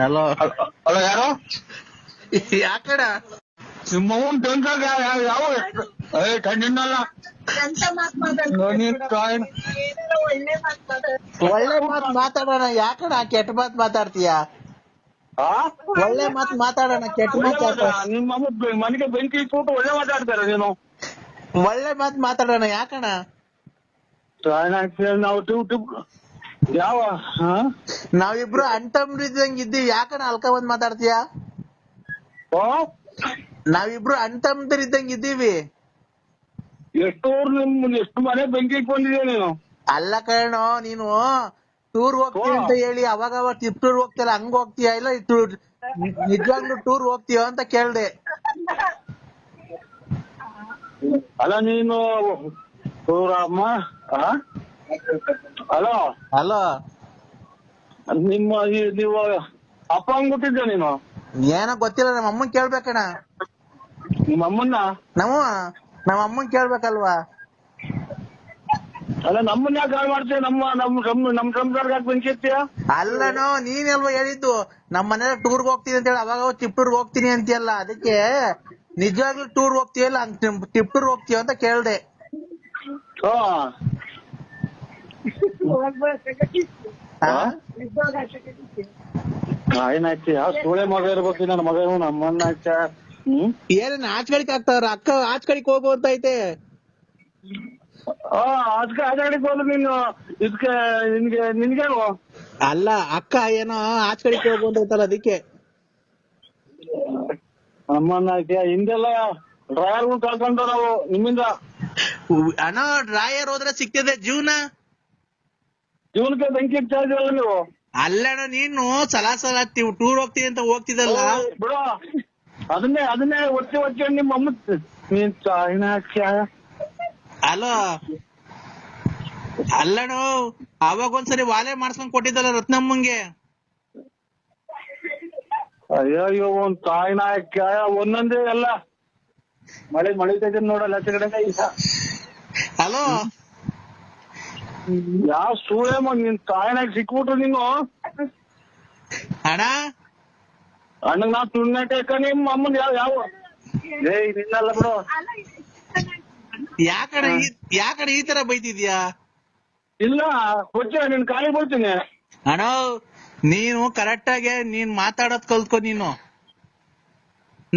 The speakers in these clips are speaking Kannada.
ಹಲೋ ಅಲ್ಲ ಯಾರು ಯಾಕಡ ಸಿಂಹವನ್ ಟೆನ್ಷನ್ ಯಾವ ಕಣ್ಣಿನಲ್ಲ ಒಳ್ಳೆ ಮಾತ್ ಮಾತಾಡೋಣ, ಯಾಕಡ ಕೆಟ್ಟ ಮಾತ್ ಮಾತಾಡ್ತೀಯ? ಒಳ್ಳೆ ಮಾತ್ ಮಾತಾಡೋಣ, ಕೆಟ್ಟ ಮಾತ್ ಯಾಕ? ನಿಮ್ಮ ಮನೆಗೆ ಬೆಂಕಿ ಇಟ್ಬಿಟ್ಟು ಒಳ್ಳೆ ಮಾತಾಡ್ತಾರೆ ನೀನು. ಒಳ್ಳೆ ಮಾತ್ ಮಾತಾಡೋಣ, ಯಾಕಣ? ನಾವು ಯಾವ ನಾವಿಬ್ರು ಅಣ್ತಮ್ರಿದ್ದಂಗ್ ಇದ್ದೀವಿ, ಯಾಕಣ ಅಲ್ಕ ಬಂದ್ ಮಾತಾಡ್ತೀಯ? ನಾವಿಬ್ರು ಅಣ್ತಮ್ರಿದ್ದಂಗ್ ಇದ್ದೀವಿ. ಎಷ್ಟು ಮನೆ ಬೆಂಕಿ ಇಟ್ಕೊಂಡಿದ್ಯಾ ನೀನು? ಅಲ್ಲ ಕಣೋ, ನೀನು ಟೂರ್ ಹೋಗ್ತೀಯ ಅಂತ ಹೇಳಿ ಅವಾಗ ಟೂರ್ ಹೋಗ್ತಿಯಲ್ಲ, ಹಂಗ ಹೋಗ್ತೀಯ ಇಲ್ಲ ನಿಜವಾಗ್ಲೂ ಟೂರ್ ಹೋಗ್ತೀಯ ಅಂತ ಕೇಳ್ದೆ. ಅಲ್ಲ ನೀನು ಅಮ್ಮ ಹಲೋ ಹಲೋ, ನೀವು ಅಪ್ಪ ಅಂದ್ಬಿಟ್ಟಿದ್ದೆ ನೀನು? ಏನೋ ಗೊತ್ತಿಲ್ಲ, ನಮ್ಮ ಅಮ್ಮನ್ ಕೇಳ್ಬೇಕಣ. ನಿಮ್ಮ ಅಮ್ಮನ್ನ? ನಮ್ಮ ಅಮ್ಮನ್ ಕೇಳ್ಬೇಕಲ್ವಾ? ಅಲ್ಲ ನಮ್ಮನ್ನ ಯಾಕೆ ಕಾಲ್ ಮಾಡ್ತೀಯ? ನಮ್ ಸಂಸಾರಕ್ಕೆ ಯಾಕೆ ಬೆಂಕಿ ಇರ್ತೀಯ? ಅಲ್ಲನೋ, ನೀನೆಲ್ವಾ ಹೇಳಿದ್ದು ನಮ್ಮ ಮನೇಲಿ ಟೂರ್ಗ್ ಹೋಗ್ತೀನಿ ಅಂತ ಹೇಳಿ, ಅವಾಗ ಟಿಪ್ಟೂರ್ಗ್ ಹೋಗ್ತೀನಿ ಅಂತೀಯಲ್ಲ, ಅದಕ್ಕೆ ನಿಜವಾಗ್ಲೂ ಟೂರ್ ಹೋಗ್ತೀಯಲ್ಲ ಟಿಪ್ಟೂರ್ ಹೋಗ್ತೀಯ ಅಂತ ಕೇಳ್ದೆ. ಏನಾಯ್ತು? ಯಾವ ಸೂಳೆ ಮಗ ಇರ್ಬೇಕು ನನ್ನ ಮಗ, ನಮ್ಮನ್ನ ಏನೇನ್ ಆಚಕಳಿಕ್ ಆಗ್ತಾವ್ರ? ಅಕ್ಕ ಆಚಕಳಿಕ್ ಹೋಗು ಅಂತ ಐತೆ. ಅದಕ್ಕೆ ಆಟಾಡಿಕ್ ಹೋದ್ರು ನೀನು. ಇದಕ್ಕೆ ನಿನ್ಗೇನು? ಅಲ್ಲ, ಅಕ್ಕ ಏನೋ ಆಚಕಳಿಕ್ ಹೋಗು ಅಂತ ಐತಲ್ಲ, ಅದಕ್ಕೆ. ನಮ್ಮನ್ನ ಹಿಂದೆಲ್ಲ ಡ್ರೈವರ್ಗಳು ಕಳ್ಕೊಂಡು ನಾವು ನಿಮ್ಮಿಂದ. ಅಣ್ಣ, ಡ್ರಾಯರ್ ಹೋದ್ರೆ ಸಿಗ್ತದೆ ಜೀವನಕ್ಕೆ ಬೆಂಕಿ ಇಡ್ತಾ ಇದೀರಲ್ಲ ನೀವು. ಅಲ್ಲಣ್ಣ, ನೀನು ಸಲ ಟೂರ್ ಹೋಗ್ತೀನಿ ಅಂತ ಹೋಗ್ತಿದಲ್ಲ ಬಿಡು. ಅದನ್ನೇ ಒತ್ತಿ ನಿಮ್ಮ ಅಮ್ಮ ನೀನ್ ಅಲೋ. ಅಲ್ಲಣ್ಣ, ಅವಾಗ ಒಂದ್ಸರಿ ವಾಲೆ ಮಾಡ್ಸ್ಕೊಂಡ್ ಕೊಟ್ಟಿದ್ದಲ್ಲ ರತ್ನಮ್ಮಂಗೆ. ಅಯ್ಯೋ ಒಂದ್ ತಾಯಿನಾಯಕ ಒಂದೊಂದೇ ಎಲ್ಲ ಮಳಿತೈತೆ ನೋಡಲ್ಲ ಕಡೆ. ಹಲೋ, ಯಾವ ಸೂಳೆ ನಿನ್ ತಾಯಿನಾಗ ಸಿಕ್ಬಿಟ್ರು ನೀನು. ಅಣ್ಣ ಅಣ್ಣಗ್ ನಾ ತುಣ್ಣಕ ನಿಮ್ಮ ಅಮ್ಮನ್ ಯಾವ ನಿನ್ನಲ್ಲ ಬಿಡು. ಯಾಕಡೆ ಈ ತರ ಬೈತಿದ್ಯಾ? ಇಲ್ಲ ಕೊಚ್ಚ ನಿನ್ ಕಾಲಿ ಬರ್ತೀನಿ. ಅಣ್ಣ, ನೀನು ಕರೆಕ್ಟ್ ಆಗಿ ನೀನ್ ಮಾತಾಡೋದ್ ಕಲ್ತ್ಕೊ. ನೀನು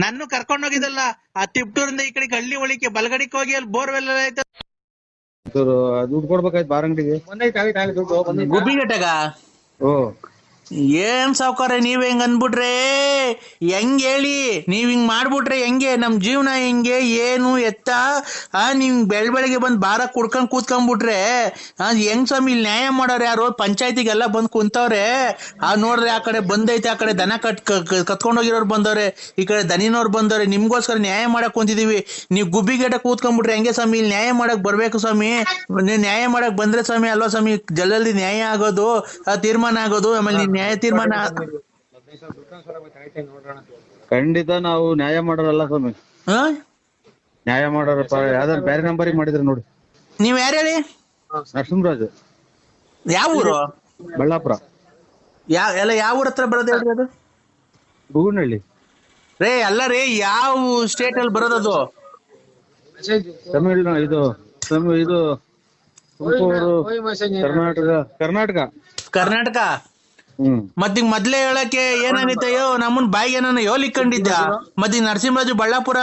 ನನ್ನ ಕರ್ಕೊಂಡೋಗಿದ್ದಲ್ಲ ಆ ತಿಪ್ಟೂರಿಂದ ಈ ಕಡೆ ಹಳ್ಳಿ ಒಳಿಕೆ ಬಲಗಡಿಗೆ ಹೋಗಿ ಅಲ್ಲಿ ಬೋರ್ವೆಲ್ ಐತೆ, ದುಡ್ಡು ಕೊಡ್ಬೇಕಾಯ್ತು ಬಾರಂಗಡಿಗೆ ಗುಬ್ಬಿಗಟ್ಟಗ. ಏನ್ ಸಾವ್ಕಾರ ನೀವ್ ಹೆಂಗ್ ಅನ್ಬಿಟ್ರೆ ಹೆಂಗ್ ಹೇಳಿ? ನೀವ್ ಹಿಂಗ್ ಮಾಡ್ಬಿಟ್ರೆ ಹೆಂಗೆ? ನಮ್ ಜೀವನ ಹೆಂಗೆ ಏನು ಎತ್ತ? ನೀವ್ ಬೆಳಗ್ಗೆ ಬಂದ್ ಬಾರ ಕುಡ್ಕೊಂಡ್ ಕೂತ್ಕೊಂಡ್ಬಿಟ್ರೆ ಹೆಂಗ್ ಸ್ವಾಮಿ? ಇಲ್ಲಿ ನ್ಯಾಯ ಮಾಡೋರು ಯಾರು? ಪಂಚಾಯತಿಗೆಲ್ಲ ಬಂದ್ ಕುಂತವ್ರೆ. ನೋಡ್ರಿ, ಆ ಕಡೆ ಬಂದೈತೆ, ಆ ಕಡೆ ದನ ಕತ್ಕೊಂಡೋಗಿರೋರು ಬಂದವ್ರೆ, ಈ ಕಡೆ ದನಿನವ್ರು ಬಂದವ್ರೆ. ನಿಮ್ಗೋಸ್ಕರ ನ್ಯಾಯ ಮಾಡಕ್ ಕುಂತಿದೀವಿ. ನೀವ್ ಗುಬ್ಬಿಗೇಟ ಕೂತ್ಕೊಂಡ್ಬಿಟ್ರೆ ಹೆಂಗೆ ಸ್ವಾಮಿ? ಇಲ್ಲಿ ನ್ಯಾಯ ಮಾಡಕ್ ಬರ್ಬೇಕು ಸ್ವಾಮಿ. ನೀವ್ ನ್ಯಾಯ ಮಾಡಕ್ ಬಂದ್ರೆ ಸ್ವಾಮಿ ಅಲ್ವಾ ಸ್ವಾಮಿ ಜಲ್ದಿ ನ್ಯಾಯ ಆಗೋದು, ತೀರ್ಮಾನ ಆಗೋದು. ಆಮೇಲೆ ನ್ಯಾಯ ತೀರ್ಮಾನ ಖಂಡಿತ ನಾವು ನ್ಯಾಯ ಮಾಡೋರಲ್ಲ ಸ್ವಾಮಿ. ನ್ಯಾಯ ಮಾಡೋರಪ್ಪ. ಯಾವ್ದಾರು ಬೇರೆ ನಂಬರಿಗೆ ಮಾಡಿದ್ರೆ ನೋಡಿ. ನೀವ್ ಯಾರು ಹೇಳಿ? ನರಸಿಂಹರಾಜ್. ಯಾವ ಊರು? ಬಳ್ಳಾಪುರ. ಯಾವ ಊರ ಹತ್ರ ಬರೋದು ಹೇಳ್ರಿ? ಅದು ಬೂಗನಹಳ್ಳಿ ರೇ. ಅಲ್ಲ ರೇ, ಯಾವ ಸ್ಟೇಟ್ ಅಲ್ಲಿ ಬರೋದದು? ತಮಿಳ್ನಾಡು. ಇದು ತುಮಕೂರು, ಕರ್ನಾಟಕ. ಮತ್ತೀಗ ಮೊದ್ಲೇ ಹೇಳಕ್ಕೆ ಏನಾಗೈತಯ್ಯೋ? ನಮ್ಮನ್ ಬಾಯಿಗೆ ಏನಾನ ಇಕ್ಕೊಂಡಿದ್ದ? ಮತ್ತೀಗ ನರಸಿಂಹರಾಜು ಬಳ್ಳಾಪುರ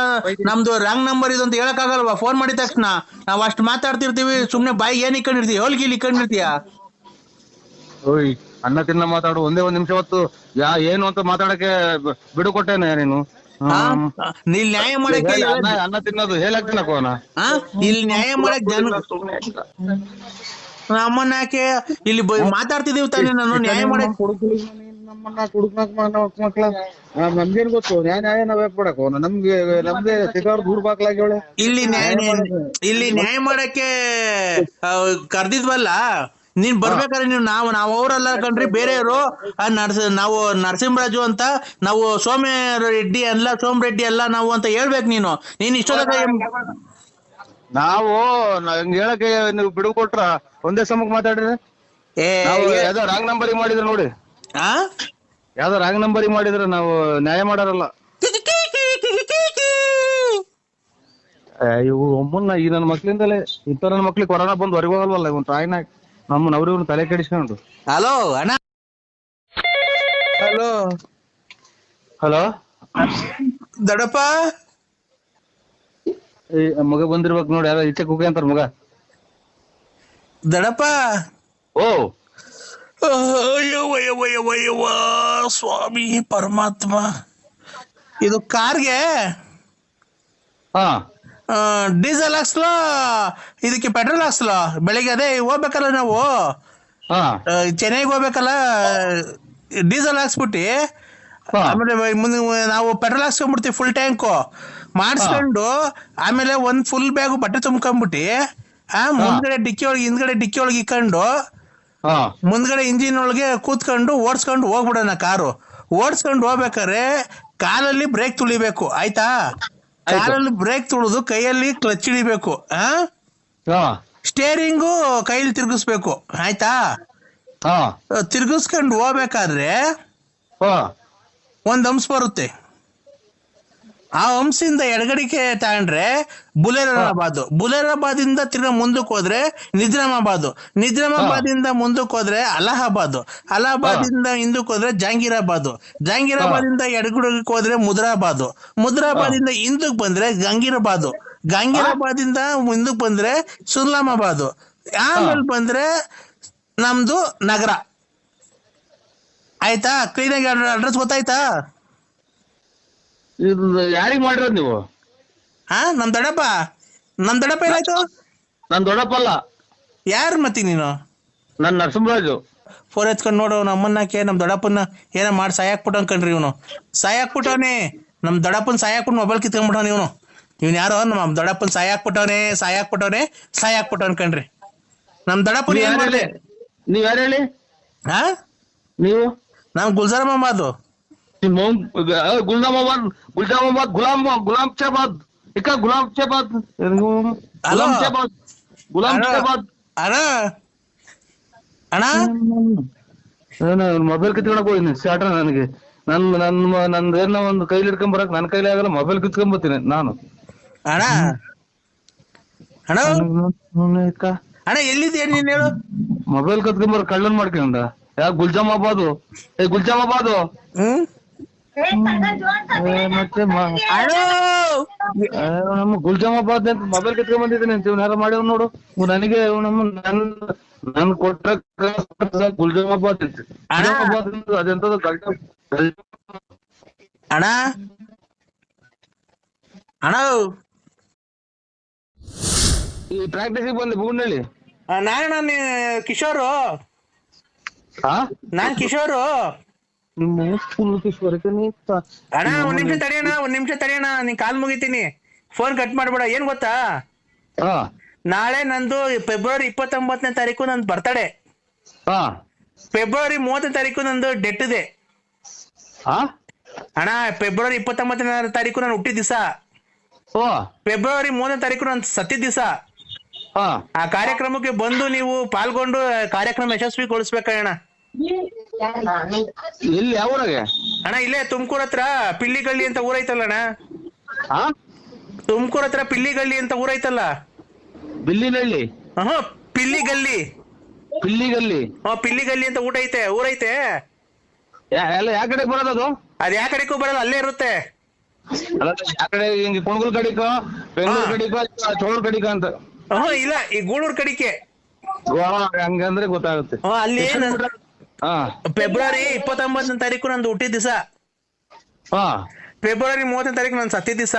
ನಮ್ದು ರಾಂಗ್ ನಂಬರ್ ಇದು ಅಂತ ಹೇಳಕ್ ಆಗಲ್ವಾ? ಫೋನ್ ಮಾಡಿದ ತಕ್ಷಣ ನಾವ್ ಅಷ್ಟ್ ಮಾತಾಡ್ತಿರ್ತೀವಿ, ಸುಮ್ನೆ ಬಾಯಿಗೆ ಏನ್ ಇಕ್ಕೊಂಡಿರ್ತೀವಿ? ಹೋಲ್ಗಿಲ್ ಇಕ್ಕೊಂಡಿರ್ತೀಯ? ಓಯ್, ಅನ್ನ ತಿನ್ನ ಮಾತಾಡು. ಒಂದೇ ಒಂದ್ ನಿಮಿಷ ಹೊತ್ತು ಏನು ಅಂತ ಮಾತಾಡಕ್ಕೆ ಬಿಡು ಕೊಟ್ಟೇನೆ ನೀನು. ಇಲ್ಲಿ ನ್ಯಾಯ ಮಾಡಕ್ಕೆ ಅನ್ನ ತಿನ್ನೋದು ಹೇಳಾಕ್ತಿನಕೋನ. ಇಲ್ಲಿ ನ್ಯಾಯ ಮಾಡಕ್ ನಮ್ಮನ್ನ ಯಾಕೆ ಇಲ್ಲಿ ಮಾತಾಡ್ತಿದೀವಿ ತಾನೇ? ನಾನು ನ್ಯಾಯ ಮಾಡಕ್ ನಮ್ಮನ್ನ ಮಕ್ಳ ನಮ್ಗೇನ್ ಗೊತ್ತು? ನ್ಯಾಯ ನಾವ್ ಯಾಕೆ ಮಾಡಕೋ? ನಮ್ದೇ ಸಿಗಾರ್ ದೂರ್ ಬಾಕ್ಲಾಗ್ಯವಳೆ. ಇಲ್ಲಿ ನ್ಯಾಯ ಮಾಡಕ್ಕೆ ಕರ್ದಿದ್ವಲ್ಲ, ನೀನ್ ಬರ್ಬೇಕಾದ್ರೆ ನಾವು ಅವರಲ್ಲ ಕಣ್ರಿ, ಬೇರೆಯವರು. ನಾವು ನರಸಿಂಹರಾಜು ಅಂತ, ನಾವು ಸೋಮ ರೆಡ್ಡಿ ಅಲ್ಲ ನಾವು ಅಂತ ಹೇಳ್ಬೇಕು. ನೀನ್ ಇಷ್ಟೊತ್ತ ನಾವು ಹಂಗ ಹೇಳಕ್ಕೆ ನೀವು ಬಿಡು ಕೊಟ್ರ ಒಂದೇ ಸಮಕ್ ಮಾತಾಡ್ರಿ. ಯಾವ್ದೋ ರಾಂಗ್ ನಂಬರ್ ಮಾಡಿದ್ರೆ ನೋಡಿ. ಯಾವ್ದೋ ರಾಂಗ್ ನಂಬರಿಂಗ್ ಮಾಡಿದ್ರೆ ನಾವು ನ್ಯಾಯ ಮಾಡಾರಲ್ಲ. ಇವು ಒಮ್ಮನ್ನ ಈ ನನ್ನ ಮಕ್ಳಿಂದಲೇ ಇಂಥ ನನ್ನ ಮಕ್ಳಿಗೆ ಕೊರೋನಾ ಬಂದು ಹೊರಗೆ ಹೋಗಲ್ವಲ್ಲ ಇವನ್ ತಾಯಿನ ನಮ್ಮವ್ರಿವ್ನ ತಲೆ ಕೆಡಿಸ್ಕೊಂಡು. ಹಲೋ ಅಣ್ಣ. ಹಲೋ ಹಲೋ ದೊಡ್ಡಪ್ಪ. ಮಗ ಬಂದಿರ್ಬೇಕು ನೋಡಿ, ಯಾರೋ ಈಚೆ ಕುಕ್ಕೆ ಅಂತಾರ ಮಗ. ದೊಡ್ಡಪ್ಪ. ಓ ಅಯ್ಯವ್ವ ಸ್ವಾಮಿ ಪರಮಾತ್ಮ. ಇದು ಕಾರ್ಗೆ ಹಾ ಡೀಸೆಲ್ ಹಾಕ್ಸ್ಲೋ ಇದಕ್ಕೆ ಪೆಟ್ರೋಲ್ ಹಾಕ್ಸ್ಲೋ? ಬೆಳಿಗ್ಗೆ ಅದೇ ಹೋಗ್ಬೇಕಲ್ಲ ನಾವು, ಹಾ ಚೆನ್ನೈಗೆ ಹೋಗ್ಬೇಕಲ್ಲ, ಡೀಸೆಲ್ ಹಾಕ್ಸ್ಬಿಟ್ಟು ಆಮೇಲೆ ಮುಂದೆ ನಾವು ಪೆಟ್ರೋಲ್ ಹಾಕ್ಸ್ಕೊಂಡ್ಬಿಡ್ತೀವಿ ಫುಲ್ ಟ್ಯಾಂಕು ಮಾಡಿಸ್ಕೊಂಡು, ಆಮೇಲೆ ಒಂದ್ ಫುಲ್ ಬ್ಯಾಗು ಬಟ್ಟೆ ತುಂಬ್ಕೊಂಡ್ಬಿಟ್ಟು ಮುಂದ್ಗಡೆ ಡಿಕ್ಕಿ ಒಳಗೆ ಹಿಂದ್ಗಡೆ ಡಿಕ್ಕಿ ಒಳಗೆ ಇಕ್ಕೊಂಡು ಮುಂದ್ಗಡೆ ಇಂಜಿನ್ ಒಳಗೆ ಕೂತ್ಕೊಂಡು ಓಡಿಸ್ಕೊಂಡು ಹೋಗ್ಬಿಡೋಣ. ಕಾರು ಓಡಿಸ್ಕೊಂಡು ಹೋಗ್ಬೇಕಾರೆ ಕಾಲಲ್ಲಿ ಬ್ರೇಕ್ ತುಳಿಬೇಕು, ಆಯ್ತಾ? ಕಾಲಲ್ಲಿ ಬ್ರೇಕ್ ತುಳಿದು ಕೈಯಲ್ಲಿ ಕ್ಲಚ್ ಹಿಡಿಬೇಕು, ಸ್ಟೇರಿಂಗು ಕೈಯಲ್ಲಿ ತಿರ್ಗಿಸ್ಬೇಕು, ಆಯ್ತಾ? ತಿರ್ಗಿಸ್ಕೊಂಡು ಹೋಗ್ಬೇಕಾದ್ರೆ ಒಂದ್ ಹಂಸ ಬರುತ್ತೆ. ಆ ಹಂಸಿಂದ ಎಡಗಡಿಕೆ ತಗೊಂಡ್ರೆ ಬುಲೇರಾಬಾದ್ ಇಂದ ತಿರ್ಗಾ ಮುಂದಕ್ಕೆ ಹೋದ್ರೆ ನಿಜಾಮಾಬಾದ್ ಇಂದ ಮುಂದಕ್ಕೆ ಹೋದ್ರೆ ಅಲಹಾಬಾದ್ ಇಂದ ಹಿಂದಕ್ಕೆ ಹೋದ್ರೆ ಜಹಾಂಗೀರಾಬಾದ್ ಇಂದ ಎಡಗಡಿಗೆ ಹೋದ್ರೆ ಮುದ್ರಾಬಾದ್ ಇಂದ ಹಿಂದಕ್ಕೆ ಬಂದ್ರೆ ಗಂಗೀರಾಬಾದ್ ಇಂದ ಮುಂದಕ್ಕೆ ಬಂದ್ರೆ ಸುರ್ಲಾಮಾಬಾದ್, ಆಮೇಲೆ ಬಂದ್ರೆ ನಮ್ದು ನಗರ, ಆಯ್ತಾ? ಕ್ಲೀನಾಗಿ ಅಡ್ರೆಸ್ ಗೊತ್ತಾಯ್ತಾ? ಯಾರಿಗ್ ಮಾಡಿರೋದ್ ನೀವು? ನಮ್ ದೊಡ್ಡಪ್ಪ ಏನಾಯ್ತು? ನನ್ ದೊಡ್ಡಪ್ಪ ಅಲ್ಲ. ಯಾರು ಮತ್ತೆ ನೀನು? ನನ್ ನರಸಿಂಹರಾಜು. ಫೋನ್ ಎತ್ಕೊಂಡ್ ನೋಡು ನಮ್ಮನ್ನಕ್ಕೆ ನಮ್ ದೊಡ್ಡಪ್ಪನ ಏನ ಮಾಡಿ ಸಾಯಾಕ್ಬಿಟ್ಟವ್ ಕಣ್ರಿ. ಇವನು ಸಾಯಾಕ್ಬಿಟ್ಟವನೇ, ನಮ್ ದೊಡ್ಡಪ್ಪನ ಸಾಯಾಕ್ಬಿಟ್ಟು ಮೊಬೈಲ್ ಕಿತ್ಕೊಂಡ್ಬಿಟ್ಟವನ ಇವನ್ ಯಾರೋ ನಮ್ ದೊಡ್ಡಪ್ಪನ ಸಾಯಾಕ್ಬಿಟ್ಟವನ್ ಕಣ್ರಿ. ನಮ್ ದೊಡ್ಡಪ್ಪನ ಏನ್ ಮಾಡ್ದೆ? ನೀವ್ ಯಾರು ಹೇಳಿ? ನೀವು? ನಾವ್ ಗುಲ್ಜಾರ್ ಮೊಹಮ್ಮದ್. ಗುಲಾಮ್ ಶಾಬಾದ್. ಮೊಬೈಲ್ ಕಿತ್ಕೊಂಡಕ್ ಹೋಗಿನಿ ಸ್ಟಾರ್ಟ್ರ. ನನಗೆ ನಂದೇನ ಒಂದು ಕೈಲಿ ಹಿಡ್ಕೊಂಡ್ ಬರಕ್ ನನ್ ಕೈಲಿ ಆಗಲ್ಲ, ಮೊಬೈಲ್ ಕಿತ್ಕೊಂಡ್ ಬರ್ತೀನಿ ನಾನು. ಅಣ್ಣ ಎಲ್ಲಿದ್ಯಾ ನೀನ್ ಹೇಳು? ಮೊಬೈಲ್ ಕತ್ಕೊಂಬರ ಕಳ್ಳನ್ ಮಾಡ್ಕೊಂಡ. ಯಾ ಗುಲ್ಜಾಮಾಬಾದು ಮತ್ತೆ ನಮ್ಮ ಗುಲ್ಜಾಮಾಬಾದ್ ಅಂತ ಮೊಬೈಲ್ ಕಿತ್ಕೊಂಡ್ ಬಂದಿದ್ದೀನಿ ಅಂತ ಇವ್ನ ಯಾರು ಮಾಡ್ಯಾವ ನೋಡು. ನನಗೆ ನನ್ ಕೊಟ್ಟ ಗುಲ್ಜಾಮಾಬಾದ್ ಅಂತ ಅದೆಂತದ ಅಣ್ಣ ಈ ಪ್ರಾಕ್ಟೀಸಿಗೆ ಬಂದೆ ಬುಗುಂಡಳ್ಳಿ. ನಾನು ಕಿಶೋರು. ನಾನ್ ಕಿಶೋರು. ಅಣ್ಣ ಒಂದ್ ನಿಮಿಷ ತಡೆಯೋಣ, ನೀನ್ ಕಾಲ್ ಮುಗಿತೀನಿ, ಫೋನ್ ಕಟ್ ಮಾಡ್ಬೇಡ. ಏನ್ ಗೊತ್ತಾ, ನಾಳೆ ನಂದು ಫೆಬ್ರವರಿ 29ನೇ ತಾರೀಕು ನಂದು ಬರ್ತಡೇ. ಫೆಬ್ರವರಿ 30ನೇ ತಾರೀಕು ನಂದು ಡೆತ್ ಇದೆ ಅಣ್ಣ. ಫೆಬ್ರವರಿ 29ನೇ ತಾರೀಕು ನಾನು ಹುಟ್ಟಿದ ದಿವಸ, ಫೆಬ್ರವರಿ 3ನೇ ತಾರೀಕು ನಾನು ಸತ್ತಿದ ದಿವಸ. ಆ ಕಾರ್ಯಕ್ರಮಕ್ಕೆ ಬಂದು ನೀವು ಪಾಲ್ಗೊಂಡು ಕಾರ್ಯಕ್ರಮ ಯಶಸ್ವಿಗೊಳಿಸ್ಬೇಕಣ್ಣ. ಎಲ್ಲಿ ಯಾವ ಊರಾಗೆ ಅಣ್ಣ? ಇಲ್ಲೇ ತುಮಕೂರ್ ಹತ್ರ ಪಿಳ್ಳಿಗಳ್ಳಿ ಅಂತ ಊರೈತಲ್ಲ ಅಣ್ಣ. ತುಮಕೂರ್ ಹತ್ರ ಪಿಳ್ಳಿಗಳ್ಳಿ ಅಂತ ಊರೈತಲ್ಲ. ಬಿಲ್ಲಿನಹಳ್ಳಿ? ಪಿಳ್ಳಿಗಲ್ಲಿ. ಪಿಳ್ಳಿಗಲ್ಲಿ ಅಂತ ಊರೈತೆ. ಯಾವ ಕಡೆ ಬರೋದದು? ಅದ್ ಯಾವ ಕಡೆಗೂ ಬರಲ್ಲ, ಅಲ್ಲೇ ಇರುತ್ತೆ. ಯಾವ ಕಡೆ ಹಿಂಗೆ ಕುಣಗುಲ್ ಕಡಿಕೋ, ಬೆಂಗಳೂರು ಕಡಿಕೋ, ಚೋಳೂರ್ ಕಡಿಕೋ ಅಂತ? ಇಲ್ಲ, ಈ ಗೂಳೂರ್ ಕಡಿಕೆ. ಹಂಗಂದ್ರೆ ಗೊತ್ತಾಗುತ್ತೆ. ಅಲ್ಲಿ ಫೆಬ್ರವರಿ 29ನೇ ತಾರೀಕು ನಂದು ಹುಟ್ಟಿದ ದಿವಸ, ಫೆಬ್ರವರಿ 30ನೇ ತಾರೀಕು ನಾನು ಸತ್ತಿದ ದಿವಸ.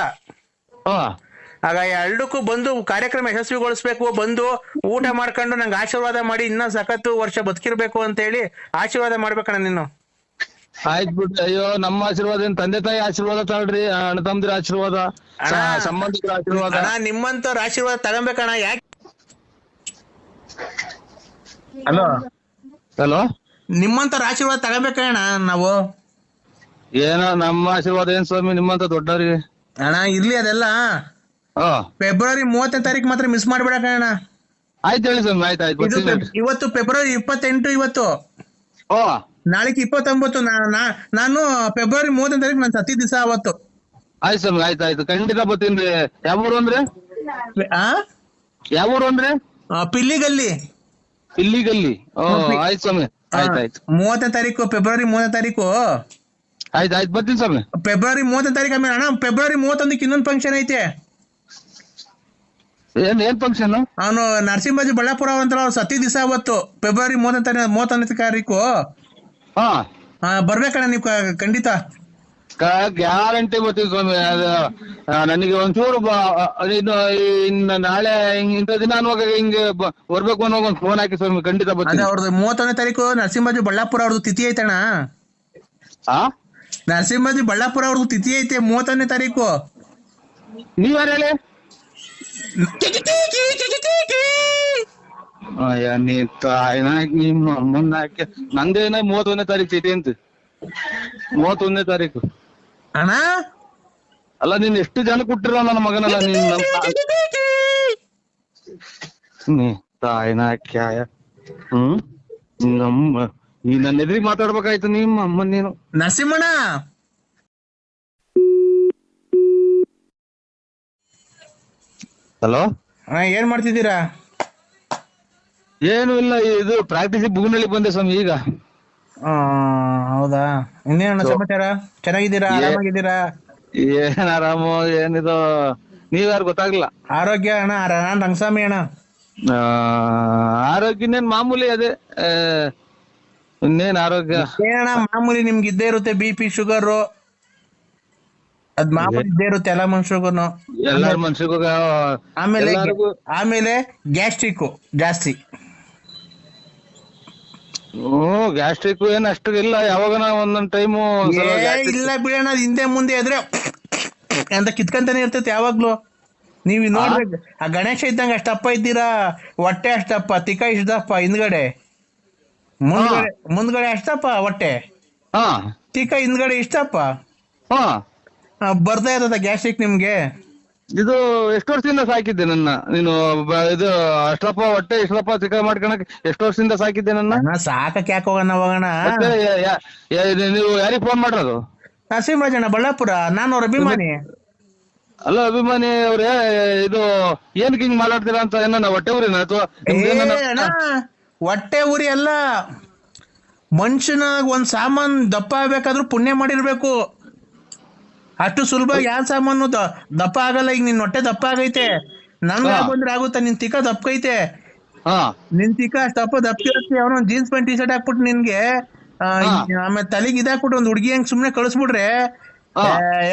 ಆಗ ಎರಡಕ್ಕೂ ಬಂದು ಕಾರ್ಯಕ್ರಮ ಯಶಸ್ವಿಗೊಳಿಸ್ಬೇಕು, ಬಂದು ಊಟ ಮಾಡ್ಕೊಂಡು ನಂಗೆ ಆಶೀರ್ವಾದ ಮಾಡಿ ಇನ್ನೂ ಸಖತ್ತು ವರ್ಷ ಬದುಕಿರ್ಬೇಕು ಅಂತ ಹೇಳಿ ಆಶೀರ್ವಾದ ಮಾಡ್ಬೇಕಣ್ಣ ನೀನು. ಆಯ್ತು ಬಿಟ್ಟು. ಅಯ್ಯೋ, ನಮ್ಮ ಆಶೀರ್ವಾದ ಏನ್ ತಂದೆ ತಾಯಿ ಆಶೀರ್ವಾದ ತಗೊಳ್ರಿ, ಅಣ್ಣ ತಮ್ಮದಿರ ಆಶೀರ್ವಾದ, ಸಂಬಂಧಿಕರ ಆಶೀರ್ವಾದ. ನಿಮ್ಮಂತವ್ರ ಆಶೀರ್ವಾದ ತಗೊಬೇಕಣ್ಣ. ಯಾಕೆ? ಹಲೋ, ನಿಮ್ಮಂತವ್ರ ಆಶೀರ್ವಾದ ತಗೋಬೇಕಣ್ಣ ನಾವು. ಏನೋ ನಮ್ಮ ಆಶೀರ್ವಾದ ಏನ್ ಸ್ವಾಮಿ ನಿಮ್ಮಂತ ದೊಡ್ಡವ್ರಿಗೆ. ಅಣ್ಣ ಇರ್ಲಿ ಅದೆಲ್ಲ. ಫೆಬ್ರವರಿ 30ನೇ ತಾರೀಕು ಮಾತ್ರ ಮಿಸ್ ಮಾಡ್ಬೇಡಣ್ಣ. ಆಯ್ತು ಹೇಳಿ ಸ್ವಾಮಿ. ಆಯ್ತು. ಇವತ್ತು ಫೆಬ್ರವರಿ 28. ಇವತ್ತು ನಾಳೆಗೆ 29 ನಾನು ಫೆಬ್ರವರಿ 30 ತಾರೀಕು ನಾನು ಸತಿ ದಿವಸ ಅವತ್ತು. ಆಯ್ತು ಸ್ವಾಮಿ, ಆಯ್ತು ಖಂಡಿತ ಬರ್ತೀನಿ. ಯಾವ ಊರು ಅಂದ್ರೆ? ಆ ಯಾವ ಊರು ಅಂದ್ರೆ? ಪಿಲ್ಲಿಗಲ್ಲಿ. ಇಲ್ಲಿಗಲ್ಲಿ. ಓ ಆಯ್ತು ಸ್ವಾಮಿ, ಆಯ್ತು 30 ತಾರೀಕು, ಫೆಬ್ರವರಿ 30 ತಾರೀಕು. ಆಯ್ತು ಬರ್ತೀನಿ ಸ್ವಾಮಿ. ಫೆಬ್ರವರಿ 30 ತಾರೀಕು ಆಮೇಲೆ ಅಣ್ಣ ಫೆಬ್ರವರಿ 31ಕ್ಕೆ ಇನ್ನೊಂದು ಫಂಕ್ಷನ್ ಐತೆ. ಏನ್ ಫಂಕ್ಷನ್? ಅವನು ನರಸಿಂಹಾಜಿ ಬಳ್ಳಾಪುರ ಅಂತ ಅವ್ರು ಸತಿ ದಿವಸ ಅವತ್ತು ಫೆಬ್ರವರಿ 31 ತಾರೀಕು. ಹಾ ಬರ್ಬೇಕಣ್ಣ ನೀವು ಖಂಡಿತ. ಗ್ಯಾರಂಟಿ ಬರ್ತೀನಿ ಸ್ವಾಮಿ. ನನಗೆ ಒಂಚೂರು ಇನ್ನು ನಾಳೆ ಇಂಥ ದಿನ ಅನ್ನುವಾಗ ಹಿಂಗೆ ಬರ್ಬೇಕು ಅನ್ನೋ ಒಂದು ಫೋನ್ ಹಾಕಿ ಸ್ವಾಮಿ, ಖಂಡಿತ ಅದೇ ಬರ್ತೀನಿ. ಅವ್ರದ್ದು 31 ತಾರೀಕು ನರಸಿಂಹಾಜಿ ಬಳ್ಳಾಪುರ ಅವ್ರದ್ದು ತಿಥಿ ಐತಣ್ಣ. ಆ ನರಸಿಂಹಾಜಿ ಬಳ್ಳಾಪುರ ಅವ್ರದ್ದು ತಿಥಿ ಐತೆ 31 ತಾರೀಕು. ನೀವ್ಯಾರು ಹೇಳಿ? ನೀ ತಾಯಿನ ನಿಮ್ಮ ಅಮ್ಮನ ಹಾಕಿ ನಂದೇನ 31ನೇ ತಾರೀಕು ತಿಥಿ ಅಂತ. 31ನೇ ತಾರೀಕು ಅಣ್ಣ ಅಲ್ಲ, ನೀನ್ ಎಷ್ಟು ಜನ ಕೊಟ್ಟಿರೋ ನನ್ನ ಮಗನಲ್ಲ ನೀ ತಾಯಿನ ಹಾಕ್ಯಾಯ. ನಮ್ಮ ನೀ ನನ್ನ ಎದುರಿಗೆ ಮಾತಾಡ್ಬೇಕಾಯ್ತು ನಿಮ್ಮ ಅಮ್ಮನ್ ನೀನು. ನರಸಿಂಹಣ್ಣ ಹಲೋ ಅಣ್ಣ ಏನ್ ಮಾಡ್ತಿದ್ದೀರಾ? ಏನು ಇಲ್ಲ, ಇದು ಪ್ರಾಕ್ಟೀಸ್ ಬುಗುನಳ್ಳಿ ಬಂದೆ ಸ್ವಾಮಿ ಈಗ. ಹೌದಾ, ಇನ್ನೇನ ಸಮಾಚಾರ? ಚೆನ್ನಾಗಿದ್ದೀರಾ? ಆರಾಮಾಗಿದ್ದೀರಾ? ಏನ್ ಆರಾಮು ಏನಿದು, ನೀವ್ಯಾರು ಗೊತ್ತಾಗ್ಲಿಲ್ಲ. ಆರೋಗ್ಯ ಅಣ್ಣ? ನಾನ್ ರಂಗಸ್ವಾಮಿ ಅಣ್ಣ. ಆರೋಗ್ಯ ಇನ್ನೇನ್ ಮಾಮೂಲಿ, ಅದೇ ಇನ್ನೇನ್ ಆರೋಗ್ಯ ಏನಣ್ಣ ಮಾಮೂಲಿ ನಿಮ್ಗೆ ಇದ್ದೇ ಇರುತ್ತೆ. BP ಶುಗರ್ ಅದ್ ಮಾಮೂಲಿ ಇದ್ದೇ ಇರುತ್ತೆ ಎಲ್ಲ ಮನುಷ್ಯರಿಗೂ. ಎಲ್ಲಾರ ಮನ್ಸಿಗೂ. ಆಮೇಲೆ ಗ್ಯಾಸ್ಟ್ರಿಕ್ ಜಾಸ್ತಿ. ಗ್ಯಾಸ್ಟ್ರಿಕ್ ಏನ್ ಅಷ್ಟು ಇಲ್ಲ, ಯಾವಾಗ ಒಂದೊಂದ್ ಟೈಮು ಇಲ್ಲ ಬಿಡೋಣ, ಹಿಂದೆ ಮುಂದೆ ಎದ್ರೆ ಅಂತ ಕಿತ್ಕಂತಾನೆ ಇರ್ತೈತೆ ಯಾವಾಗ್ಲೂ. ನೀವ್ ನೋಡ್ಬೇಕು, ಆ ಗಣೇಶ ಇದ್ದಂಗ ಅಷ್ಟಪ್ಪ ಇದ್ದೀರಾ, ಹೊಟ್ಟೆ ಅಷ್ಟಪ್ಪ, ತಿಕ್ಕ ಇಷ್ಟಪ್ಪ, ಹಿಂದ್ಗಡೆ ಮುಂದ್ಗಡೆ ಅಷ್ಟಪ್ಪ ಹೊಟ್ಟೆ, ತಿಕ್ಕ ಹಿಂದ್ಗಡೆ ಇಷ್ಟಪ್ಪ. ಬರ್ತಾ ಇರ್ತದ ಗ್ಯಾಸ್ಟ್ರಿಕ್ ನಿಮ್ಗೆ. ಇದು ಎಷ್ಟು ವರ್ಷದಿಂದ ಸಾಕಿದ್ದೆ ನನ್ನ ನೀನು? ಇದು ಅಷ್ಟಪ್ಪ ಹೊಟ್ಟೆ ಇಷ್ಟಪ್ಪ ಚಿಕ್ಕ ಮಾಡ್ಕೊಳಕ್ ಎಷ್ಟು ವರ್ಷದಿಂದ ಸಾಕಿದ್ದೆ ನನ್ನ? ಸಾಕಕ್ಕೆ ಯಾಕೆ ಹೋಗೋಣ ಹೋಗೋಣ. ನೀವು ಯಾರಿಗೆ ಫೋನ್ ಮಾಡಿರೋದು? ನರಸಿಂಹರಾಜಣ್ಣ ಬಳ್ಳಾಪುರ, ನಾನು ಅವ್ರ ಅಭಿಮಾನಿ. ಅಲ್ಲ ಅಭಿಮಾನಿ ಅವ್ರೆ, ಇದು ಏನಕ್ಕೆ ಹಿಂಗ್ ಮಾತಾಡ್ತೀರಾ ಅಂತ? ಏನ ಹೊಟ್ಟೆ ಊರಿನ ಅಥವಾ ಹೊಟ್ಟೆ ಊರಿ ಅಲ್ಲ, ಮನುಷ್ಯನಾಗ ಒಂದ್ ಸಾಮಾನ್ ದಪ್ಪ ಆಗ್ಬೇಕಾದ್ರೂ ಪುಣ್ಯ ಮಾಡಿರ್ಬೇಕು. ಅಷ್ಟು ಸುಲಭ ಯಾವ ಸಾಮಾನು ದಪ್ಪ ಆಗಲ್ಲ. ಈಗ ನಿನ್ ಹೊಟ್ಟೆ ದಪ್ಪ ಆಗೈತೆ, ನನ್ಗೆ ಬಂದ್ರೆ ಆಗುತ್ತಾ? ನಿನ್ ತಿಕ್ಕ ದಪ್ಪಕೈತೆ, ನಿನ್ ತಿಕ್ಕ ಅಷ್ಟಪ್ಪ ದಪ್ಪಿರತ್ತೆ. ಅವನು ಜೀನ್ಸ್ ಪ್ಯಾಂಟ್ ಟಿ ಶರ್ಟ್ ಹಾಕ್ಬಿಟ್ಟು ನಿನ್ಗೆ ಆಮೇಲೆ ತಲೆಗೆ ಇದಾಕ್ಬಿಟ್ಟು ಒಂದ್ ಹುಡುಗಿ ಹಂಗ್ ಸುಮ್ನೆ ಕಳಿಸ್ಬಿಟ್ರೆ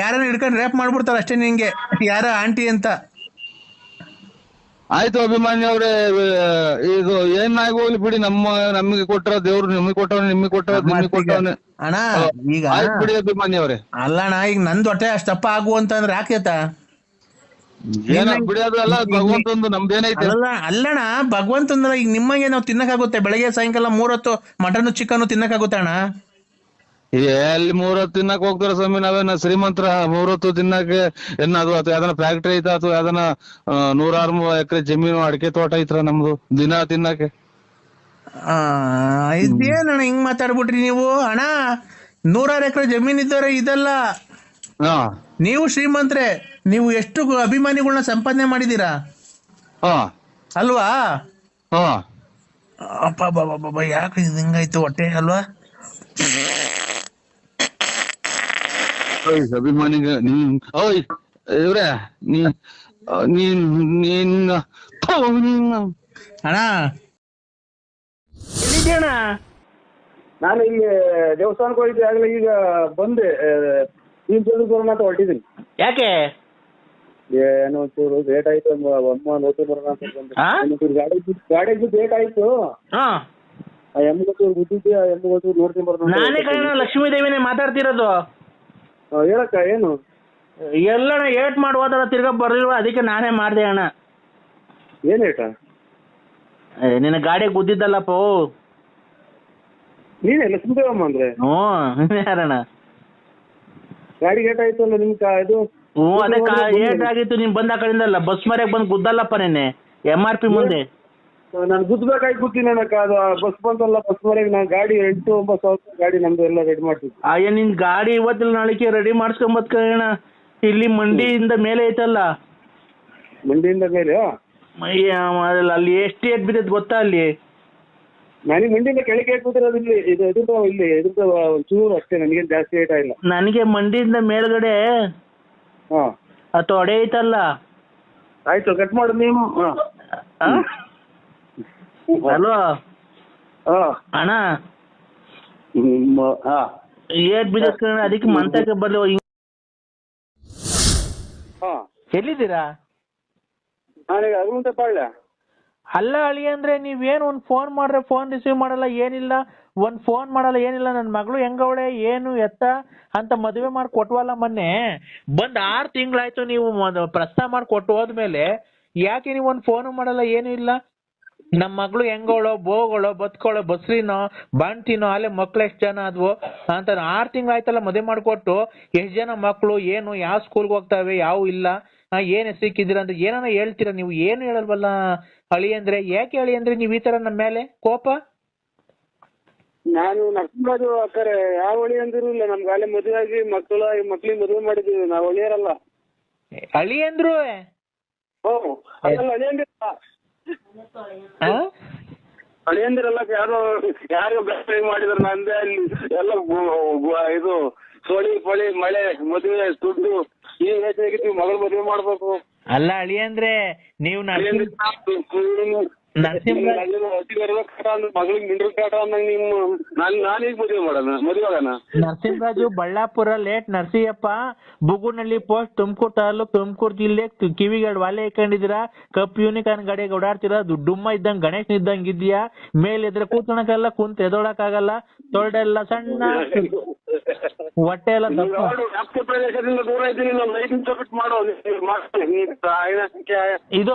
ಯಾರನ್ನ ಹಿಡ್ಕೊಂಡು ರೇಪ್ ಮಾಡ್ಬಿಡ್ತಾರ ಅಷ್ಟೇ ನಿಂಗೆ, ಯಾರ ಆಂಟಿ ಅಂತ. ಆಯ್ತು ಅಭಿಮಾನಿ ಅವ್ರೆ, ಇದು ಏನಾಗಿ ಹೋಗ್ಲಿ ಬಿಡಿ. ನಮಗೆ ಕೊಟ್ಟರ ದೇವ್ರು ನಿಮಗೆ ಕೊಟ್ಟವ್, ನಿಮಗೆ ಕೊಟ್ಟವನೆ ಅಣ್ಣ. ಈಗ ಬಿಡಿ ಅಭಿಮಾನಿ ಅವ್ರೆ. ಅಲ್ಲಣ್ಣ, ಈಗ ನಂದ್ ಹೊಟ್ಟೆ ಅಷ್ಟಪ್ಪ ಆಗು ಅಂತಂದ್ರೆ ಯಾಕೇತ ಬಿಡಿ, ಅದು ಅಲ್ಲ ಭಗವಂತಂದು ನಮ್ದೇನೈತೆ. ಅಲ್ಲಣ್ಣ ಭಗವಂತಂದ್ರ ಈಗ ನಿಮಗೆ ನಾವು ತಿನ್ನಕ್ಕಾಗುತ್ತೆ? ಬೆಳಗ್ಗೆ ಸಾಯಂಕಾಲ 3 ಹೊತ್ತು ಮಟನ್ ಚಿಕನ್ ತಿನ್ನಕ್ಕಾಗುತ್ತೆ ಅಣ್ಣ? ಎಲ್ಲಿ 3 ಹೊತ್ತು ತಿನ್ನಕ್ ಹೋಗ್ತಾರ ಸ್ವಾಮಿ? ನಾವೇನ ಶ್ರೀಮಂತರ 3 ಹೊತ್ತು ತಿನ್ನಕ್ಕೆ? ಏನಾದ್ರು ಅಥವಾ ಯಾವ್ದನ ಫ್ಯಾಕ್ಟ್ರಿ ಐತಾ ಅಥವಾ ಯಾವ್ದನ 100 ಎಕರೆ ಜಮೀನು ಅಡಿಕೆ ತೋಟ ಐತ್ರ ನಮ್ದು ದಿನ ತಿನ್ನಕ್ಕೆ? ಇದೇನಣ್ಣ ಹಿಂಗ್ ಮಾತಾಡ್ಬಿಟ್ರಿ ನೀವು? ಅಣ್ಣ 100 ಎಕರೆ ಜಮೀನ್ ಇದ್ದಾರೆ ಇದೆಲ್ಲ. ನೀವು ಶ್ರೀಮಂತ್ರೆ, ನೀವು ಎಷ್ಟು ಅಭಿಮಾನಿಗಳನ್ನ ಸಂಪಾದನೆ ಮಾಡಿದೀರಾ ಅಲ್ವಾ? ಅಪ್ಪ ಯಾಕೆ ಹಿಂಗಾಯ್ತು ಹೊಟ್ಟೆ ಅಲ್ವಾ? ಅಭಿಮಾನಿಗೆ ಓಯ್ ಇವ್ರೆ ಅಣ್ಣ ಎಲ್ಲಿದ್ಯಣ್ಣ? ನಾನು ಇಲ್ಲಿ ದೇವಸ್ಥಾನಕ್ಕೆ ಹೋಗಿದ್ದೆ, ಆಗ್ಲೇ ಈಗ ಬಂದೆ. ಬರೋಣ ಅಂತ ಹೊರಟಿದ್ದೀನಿ. ಯಾಕೆ? ಏನೋ ಒಂಚೂರು ಲೇಟ್ ಆಯ್ತು, ಅಮ್ಮ ನೋಡ್ಕೊಂಡು ಬರೋಣ ಅಂತ ಬಂದೆ. ಗಾಡಿ ಲೇಟ್ ಆಯ್ತು. ಆ ಎಮ್ಮಿಗೊತ್ತೂರು ಗುದ್ದಿದ್ದೆ, ಆ ಎಮ್ಮಿಗೊತ್ತೂರು ನೋಡ್ಕೊಂಡು ಬರೋಣ. ನಾನೇ ಕಣ ಲಕ್ಷ್ಮೀ ದೇವಿನೇ ಮಾತಾಡ್ತಿರೋದು. ಹೇಳಕ್ಕ ಏನು? ಎಲ್ಲಣ್ಣ ಏಟ್ ಮಾಡಿ ಹೋದಾರ ತಿರ್ಗಾ ಬರ್ಲಿಲ್ವ, ಅದಕ್ಕೆ ನಾನೇ ಮಾಡ್ದೆ ಅಣ್ಣ. ಏನ್ ಏಟ? ನಿನ್ನ ಗಾಡಿ ಗುದ್ದಿದ್ದಲ್ಲಪ್ಪ. ನೀನೇ ಲಕ್ಷ್ಮೀದೇವಮ್ಮ ಅಂದ್ರೆ? ಯಾರಣ್ಣ? ಗಾಡಿ ಏಟ್ ಆಯ್ತು ಅಲ್ಲ ನಿಮ್ ಇದು? ಅದೇ ಏಟ್ ಆಗಿತ್ತು, ನೀನ್ ಬಂದ ಕಡೆಯಿಂದಲ್ಲ ಬಸ್ ಮರ್ಯಾಗ ಬಂದು ಗುದ್ದಲ್ಲಪ್ಪ ನೆನ್ನೆ MRP ಮುಂದೆ. ನಾನು ಗುದ್ದಬೇಕಾಗಿ ಕೂತೀನಿ ಅಣ್ಣಕ್ಕ, ಅದು ಬಸ್ ಬಂತಲ್ಲ, ಬಸ್ ಮನೆಗೆ ನಾನು ಗಾಡಿ 8-9 ಸಾವಿರ ಗಾಡಿ ನಮ್ದು ಎಲ್ಲ ರೆಡಿ ಮಾಡ್ತೀನಿ. ಅಯ್ಯ ನಿನ್ ಗಾಡಿ ಇವತ್ತಿಲ್ಲ ನಾಳೆಗೆ ರೆಡಿ ಮಾಡಿಸ್ಕೊಂಬತ್ಕಣ. ಇಲ್ಲಿ ಮಂಡಿಯಿಂದ ಮೇಲೆ ಐತಲ್ಲ, ಮಂಡಿಯಿಂದ ಮೇಲೆ ಅಲ್ಲಿ ಎಷ್ಟು ಏಟ್ ಬಿದ್ದೈತೆ ಗೊತ್ತಾ? ಅಲ್ಲಿ ನನಗೆ ಮಂಡಿಯಿಂದ ಕೆಳಗೆ ಕೂತಿರೋದು ಇಲ್ಲಿ, ಇದು ಎದುರ್ದು ಒಂಚೂರು ಅಷ್ಟೇ, ನನಗೇನು ಜಾಸ್ತಿ ಏಟ ಇಲ್ಲ. ನನಗೆ ಮಂಡಿಯಿಂದ ಮೇಲ್ಗಡೆ ಹಾಂ ತೊಡೆ ಐತಲ್ಲ. ಆಯ್ತು, ಕಟ್ ಮಾಡು ನೀವು. ಹಲೋ ಹಾಂ ಅಣ್ಣ, ಹಾಂ ಏಟ್ ಬಿದ್ದೈತೆ ಕಣ, ಅದಕ್ಕೆ ಮಂತಕ್ಕೆ ಬರ್ಲಿ. ಹಾಂ ಎಲ್ಲಿದ್ದೀರಾ? ನಾನೀಗ ಅರುಣ್ ಪಾಳ್ಯ. ಅಲ್ಲ ಅಳಿ ಅಂದ್ರೆ ನೀವೇನು ಒಂದು ಫೋನ್ ಮಾಡ್ರೆ ಫೋನ್ ರಿಸೀವ್ ಮಾಡಲ್ಲ, ಏನಿಲ್ಲ, ಒಂದು ಫೋನ್ ಮಾಡಲ್ಲ, ಏನಿಲ್ಲ. ನನ್ನ ಮಗಳು ಹೆಂಗವಳೆ ಏನು ಎತ್ತ ಅಂತ ಮದುವೆ ಮಾಡಿ ಕೊಟ್ವಲ್ಲ ಮೊನ್ನೆ, ಬಂದ್ 6 ತಿಂಗಳಾಯ್ತು. ನೀವು ಪ್ರಸ್ತಾವ ಮಾಡಿ ಕೊಟ್ಟು ಹೋದ್ಮೇಲೆ ಯಾಕೆ ನೀವು ಒಂದು ಫೋನು ಮಾಡಲ್ಲ, ಏನು ಇಲ್ಲ. ನಮ್ಮ ಮಗಳು ಹೆಂಗೋಳೋ, ಬೋಗಳೋ, ಬದುಕೋಳೋ, ಬಸ್ರಿನೋ, ಬಾಣ್ತಿನೋ, ಅಲ್ಲೇ ಮಕ್ಳು ಎಷ್ಟು ಜನ ಆದ್ವು ಅಂತ 6 ತಿಂಗಳಾಯ್ತಲ್ಲ ಮದುವೆ ಮಾಡಿಕೊಟ್ಟು. ಎಷ್ಟು ಜನ ಮಕ್ಕಳು, ಏನು, ಯಾವ ಸ್ಕೂಲ್ಗೆ ಹೋಗ್ತಾವೆ, ಯಾವ ಇಲ್ಲ, ಏನ್ ಹೆಸರಿಕ್ಕಿದ್ದೀರಾ ಅಂತ ಏನಾನ ಹೇಳ್ತೀರಾ ನೀವು? ಏನು ಹೇಳಲ್ವಲ್ಲ ಅಳಿ ಅಂದ್ರೆ. ಯಾಕೆ ಅಳಿ ಅಂದ್ರೆ ನೀವು ಈ ತರ ನಮ್ಮ ಮೇಲೆ ಕೋಪ? ನಾನು ನರ್ಸಿಂಹರಾಜು ಅಕ್ಕರೆ, ಯಾವ ಹೊಳಿ ಅಂದಿರು ಇಲ್ಲ. ನಮ್ಗೆ ಅಲ್ಲೇ ಮದುವೆ ಆಗಿ ಮಕ್ಳಿಗೆ ಮದುವೆ ಮಾಡಿದೀವಿ, ನಾವು ಹೊಳಿಯರಲ್ಲ. ಅಳಿ ಅಂದ್ರು ಹಳಿಯಂದಿರಲ್ಲ, ಯಾರು ಬೆಸ್ಟ್ ಮಾಡಿದ್ರು. ನಂದೇ ಅಲ್ಲಿ ಎಲ್ಲ ಇದು ಸೋಳಿ ಪಳಿ ಮಳೆ ಮದುವೆ ದುಡ್ಡು ಈ ಯೋಚನೆಗೆ ಮಗಳು ಮದುವೆ ಮಾಡ್ಬೇಕು. ಅಲ್ಲ ಅಳಿ ಅಂದ್ರೆ ನೀವು ಮಗಳಿಗೆ ಮಿಂಡ್ರ ಕಾಟ ಅಂದಂಗ ನಿಮ್ಮ ನಾನೀಗ ಮದುವೆ ಮಾಡೋಣ, ಮದುವೆ ಆಗೋಣ. ನರಸಿಂಹರಾಜು ಬಳ್ಳಾಪುರ ಲೇಟ್ ನರಸಿಯಪ್ಪ, ಬುಗುನಹಳ್ಳಿ ಪೋಸ್ಟ್, ತುಮಕೂರು ತಾಲೂಕು, ತುಮಕೂರು ಜಿಲ್ಲೆ. ಕಿವಿಗೆ ವಾಲೆ ಹಾಕೊಂಡಿದ್ದೀರಾ, ಕಪ್ ಯೂನಿಕಾರ್ನ್ ಗಾಡಿಗೆ ಓಡಾಡ್ತೀರಾ, ದುಡ್ಡುಮ್ಮ ಇದ್ದಂಗ ಗಣೇಶ್ ಇದ್ದಂಗ ಇದೆಯಾ. ಮೇಲೆ ಎದ್ರೆ ಕೂತ್ಕೊಳಕಲ್ಲ, ಕುಂತ ಎದೊಳಕ್ ಆಗಲ್ಲ, ತೊಳ್ಡೆಲ್ಲ ಸಣ್ಣ, ಹೊಟ್ಟೆ ಎಲ್ಲ ಪ್ರದೇಶದಿಂದ ದೂರ ಇದ್ದೀನಿ. ನಾವು ಲೈಟಿಂಗ್ ಮಾಡೋ ಇದು